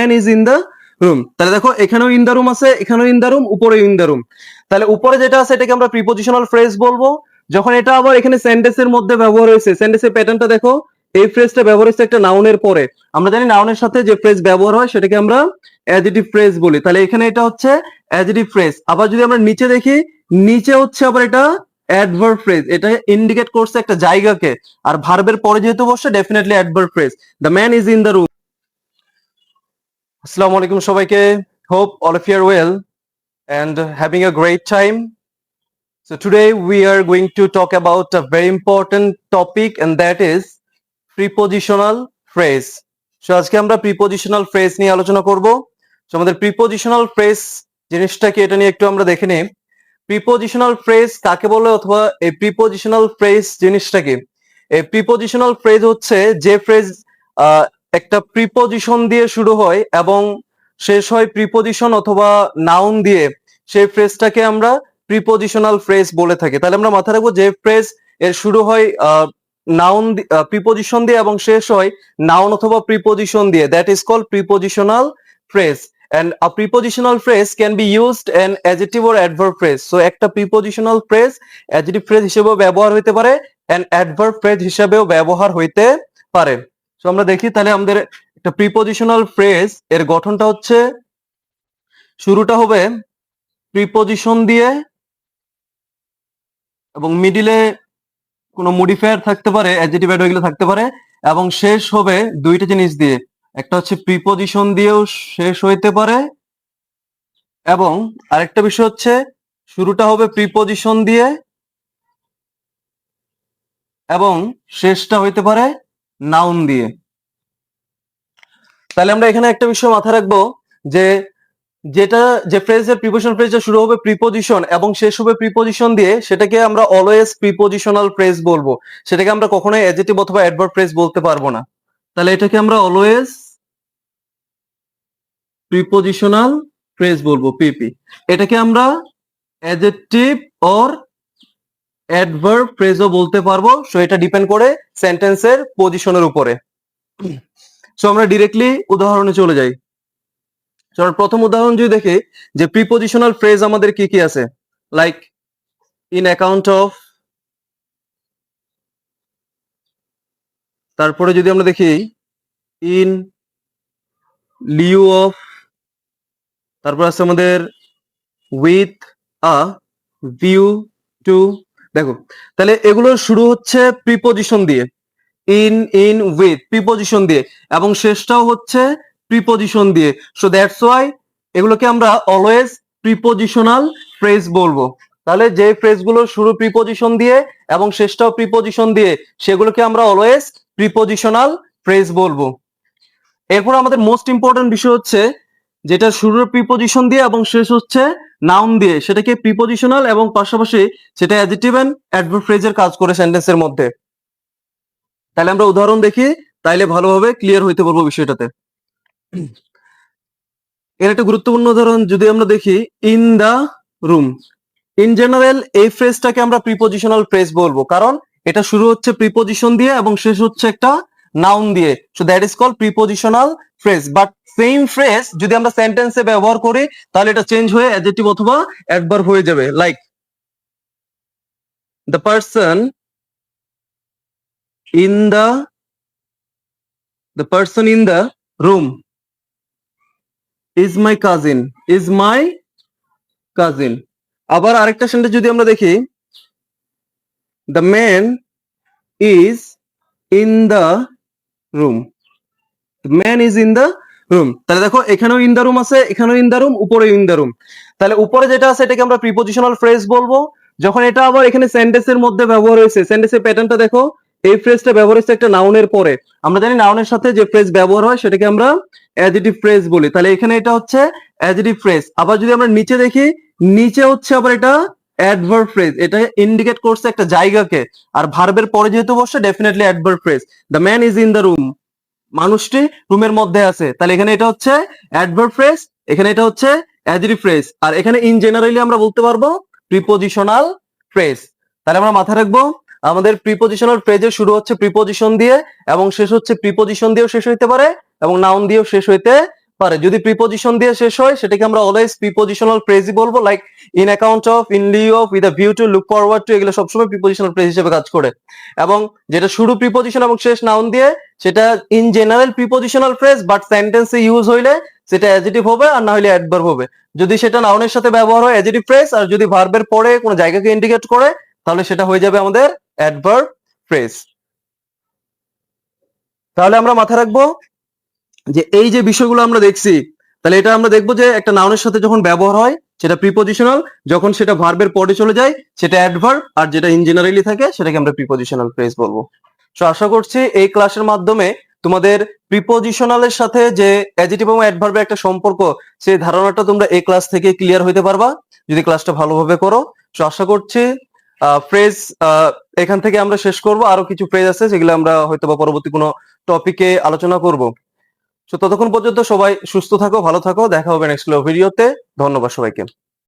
Man is in the room. তাহলে দেখো এখানেও ইন দ্য রুম আছে, এখানেও ইন দ্য রুম, উপরেও ইন দ্য রুম। তাহলে উপরে যেটা আছে এটাকে আমরা প্রিপজিশনাল ফ্রেজ বলবো। যখন এটা আবার এখানে সেন্টেন্সের মধ্যে ব্যবহার হয়েছে, সেন্টেন্সের প্যাটার্নটা দেখো, এই ফ্রেজটা ব্যবহার হচ্ছে একটা নাউনের পরে। আমরা জানি নাউনের সাথে যে ফ্রেজ ব্যবহার হয় সেটাকে আমরা অ্যাডজেক্টিভ ফ্রেজ বলি। তাহলে এখানে এটা হচ্ছে অ্যাডজেক্টিভ ফ্রেজ। আবার যদি আমরা নিচে দেখি, নিচে হচ্ছে আবার এটা অ্যাডভার্ব ফ্রেজ, এটা ইন্ডিকেট করছে একটা জায়গাকে। আর ভার্বের পরে যেহেতু বসে, definitely adverb phrase. The man is in the room. আসসালামু আলাইকুম সবাইকে। Hope all of you are well and having a great time. So today we are going to talk about a very important topic, and that is prepositional phrase. So আজকে আমরা prepositional phrase নিয়ে আলোচনা করব। So আমাদের prepositional phrase জিনিসটা কি, এটা নিয়ে একটু আমরা দেখে নিই। প্রিপোজিশনাল ফ্রেজ কাকে বলে, অথবা এই প্রিপোজিশনাল ফ্রেজ জিনিসটা কি? এই প্রিপোজিশনাল ফ্রেজ হচ্ছে যে ফ্রেজ একটা প্রিপোজিশন দিয়ে শুরু হয় এবং শেষ হয় প্রিপোজিশন অথবা নাউন দিয়ে, সেই ফ্রেজটাকে আমরা প্রিপোজিশনাল ফ্রেজ বলে থাকি। তাহলে আমরা মাথায় রাখবো, যে ফ্রেজ এর শুরু হয় নাউন প্রিপোজিশন দিয়ে এবং শেষ হয় নাউন অথবা প্রিপোজিশন দিয়ে, that is called prepositional phrase. And a prepositional phrase can be used an adjective or adverb phrase. So একটা prepositional phrase adjective phrase হিসেবেও ব্যবহার হইতে পারে, and adverb phrase হিসেবেও ব্যবহার হইতে পারে। So আমরা দেখি তাহলে আমাদের একটা prepositional phrase এর গঠনটা হচ্ছে, শুরুটা হবে প্রিপোজিশন দিয়ে এবং মিডিলে কোনো মডিফায়ার থাকতে পারে, অ্যাডজেক্টিভ অ্যাড হয়ে গেলে থাকতে পারে, এবং শেষ হবে দুইটা জিনিস দিয়ে। একটা হচ্ছে প্রিপোজিশন দিয়েও শেষ হইতে পারে, এবং আরেকটা বিষয় হচ্ছে শুরুটা হবে প্রিপোজিশন দিয়ে এবং শেষটা হইতে পারে নাউন দিয়ে। তাহলে আমরা এখানে একটা বিষয় মাথায় রাখবো, যে যেটা যে ফ্রেজের প্রিপোজিশন ফ্রেজটা শুরু হবে প্রিপোজিশন এবং শেষ হবে প্রিপোজিশন দিয়ে, সেটাকে আমরা অলওয়েজ প্রিপোজিশনাল ফ্রেজ বলবো। সেটাকে আমরা কখনোই অ্যাডজেক্টিভ অথবা অ্যাডভার্ব ফ্রেজ বলতে পারবো না। তাহলে এটাকে আমরা অলওয়েজ প্রিপোজিশনাল ফ্রেজ বলবো, পিপি। এটাকে আমরা অ্যাডজেক্টিভ অর অ্যাডভার্ব ফ্রেজও বলতে পারবো। সো এটা ডিপেন্ড করে সেন্টেন্সের পজিশনের উপরে। সো আমরা ডিরেক্টলি উদাহরণে চলে যাই। প্রথম উদাহরণ যদি দেখি, যে প্রিপোজিশনাল ফ্রেজ আমাদের কি কি আছে, লাইক ইন অ্যাকাউন্ট অফ, তারপরে যদি আমরা দেখি ইন লিউ অফ, তারপর আছে আমাদের উইথ আ ভিউ টু। দেখো তাহলে এগুলো শুরু হচ্ছে প্রিপোজিশন দিয়ে, ইন উইথ প্রিপোজিশন দিয়ে, এবং শেষটাও হচ্ছে প্রিপোজিশন দিয়ে। সো দ্যাটস ওয়াই এগুলোকে আমরা অলওয়েজ প্রিপোজিশনাল ফ্রেজ বলবো। তাহলে যে ফ্রেজগুলো শুরু প্রিপোজিশন দিয়ে এবং শেষটাও প্রিপোজিশন দিয়ে, সেগুলোকে আমরা অলওয়েজ প্রিপোজিশনাল ফ্রেজ বলবো। এরপর আমাদের মোস্ট ইম্পর্টেন্ট বিষয় হচ্ছে, যেটা শুরু প্রিপোজিশন দিয়ে এবং শেষ হচ্ছে নাউন দিয়ে, সেটাকে প্রিপোজিশনাল এবং পাশাপাশি সেটা অ্যাডজেক্টিভ এন্ড অ্যাডভার্ব ফ্রেজের কাজ করে সেন্টেন্সের মধ্যে। তাহলে আমরা উদাহরণ দেখি, তাইলে ভালোভাবে ক্লিয়ার হইতে পারবো বিষয়টাতে। এর একটা গুরুত্বপূর্ণ উদাহরণ যদি আমরা দেখি, in the room. In general এই ফ্রেজটাকে আমরা প্রিপোজিশনাল ফ্রেজ বলবো, কারণ এটা শুরু হচ্ছে প্রিপোজিশন দিয়ে এবং শেষ হচ্ছে একটা নাউন দিয়ে। So that is called prepositional phrase. But same phrase যদি আমরা সেন্টেন্সে ব্যবহার করি, তাহলে এটা চেঞ্জ হয়ে অ্যাডজেক্টিভ অথবা অ্যাডভার্ব হয়ে যাবে। Like the person in the person in the room is my cousin, is my cousin. আবার আরেকটা সেন্টেন্স যদি আমরা দেখি, the man is in the room, man is in the room. তাহলে দেখো এখানেও ইন দ্য রুম আছে, এখানেও ইন দ্য রুম, উপরে ইন দ্য রুম। তাহলে উপরে যেটা আছে এটাকে আমরা প্রিপোজিশনাল ফ্রেজ বলবো। যখন এটা আবার এখানে সেন্টেন্সের মধ্যে ব্যবহার হয়েছে, সেন্টেন্সের প্যাটার্নটা দেখো, এই ফ্রেজটা ব্যবহার হচ্ছে একটা নাউনের পরে। আমরা জানি নাউনের সাথে যে ফ্রেজ ব্যবহার হয় সেটাকে আমরা অ্যাডজেক্টিভ ফ্রেজ বলি। তাহলে এখানে এটা হচ্ছে অ্যাডজেক্টিভ ফ্রেজ। আবার যদি আমরা নিচে দেখি, নিচে হচ্ছে আবার এটা অ্যাডভার্ব ফ্রেজ, এটা ইন্ডিকেট করছে একটা জায়গাকে। আর ভার্বের পরে যেহেতু বসে, definitely adverb phrase. The man is in the room, মানুষটি রুমের মধ্যে আছে। তাহলে এখানে এটা হচ্ছে অ্যাডভার্ব ফ্রেজ, এখানে এটা হচ্ছে অ্যাডজেক্টিভ ফ্রেজ, আর এখানে ইন জেনারেলি আমরা বলতে পারবো প্রিপোজিশনাল ফ্রেজ। তাহলে আমরা মাথায় রাখবো, আমাদের প্রিপোজিশনাল ফ্রেজের শুরু হচ্ছে প্রিপোজিশন দিয়ে এবং শেষ হচ্ছে প্রিপোজিশন দিয়েও শেষ হইতে পারে এবং নাউন দিয়েও শেষ হইতে পারে। যদি প্রিপোজিশন দিয়ে শেষ হয় সেটাকে আমরা অলওয়েজ প্রিপোজিশনাল ফ্রেজই বলবো, like in account of, in Liu of, with a view to, look forward to, এগুলো সবসময় প্রিপোজিশনাল ফ্রেজ হিসেবে কাজ করে। এবং যেটা শুরু প্রিপোজিশন এবং শেষ নাউন দিয়ে, সেটা in general prepositional phrase, but সেন্টেন্সে ইউজ হইলে সেটা অ্যাডজেক্টিভ হবে, আর না হলে অ্যাডভার্ব হবে। যদি সেটা নাউনের সাথে ব্যবহার হয় অ্যাডজেক্টিভ ফ্রেজ, আর যদি ভার্বের পরে কোনো জায়গাকে ইন্ডিকেট করে তাহলে সেটা হয়ে যাবে আমাদের অ্যাডভার্ব ফ্রেজ। তাহলে আমরা মাথায় রাখবো যে এই যে বিষয়গুলো আমরা দেখছি, তাহলে এটা আমরা দেখবো যে একটা নাউনের সাথে যখন ব্যবহার হয় সেটা প্রিপোজিশনাল, যখন সেটা ভার্বের পরে চলে যায় সেটা অ্যাডভার্ব, আর যেটা ইন জেনারেলি থাকে সেটাকে আমরা প্রিপোজিশনাল ফ্রেজ বলবো। তো আশা করছি এই ক্লাসের মাধ্যমে তোমাদের প্রিপোজিশনালের সাথে যে অ্যাডজেক্টিভ এবং অ্যাডভার্বের একটা সম্পর্ক, সেই ধারণাটা তোমরা এই ক্লাস থেকে ক্লিয়ার হইতে পারবা যদি ক্লাসটা ভালোভাবে করো। তো আশা করছি ফ্রেজ এখান থেকে আমরা শেষ করব। আরো কিছু ফ্রেজ আছে যেগুলো আমরা হয়তো বা পরবর্তী কোনো টপিকে আলোচনা করব। তো ততক্ষণ পর্যন্ত সবাই সুস্থ থাকো, ভালো থাকো, দেখা হবে নেক্সট ভিডিওতে। ধন্যবাদ সবাইকে।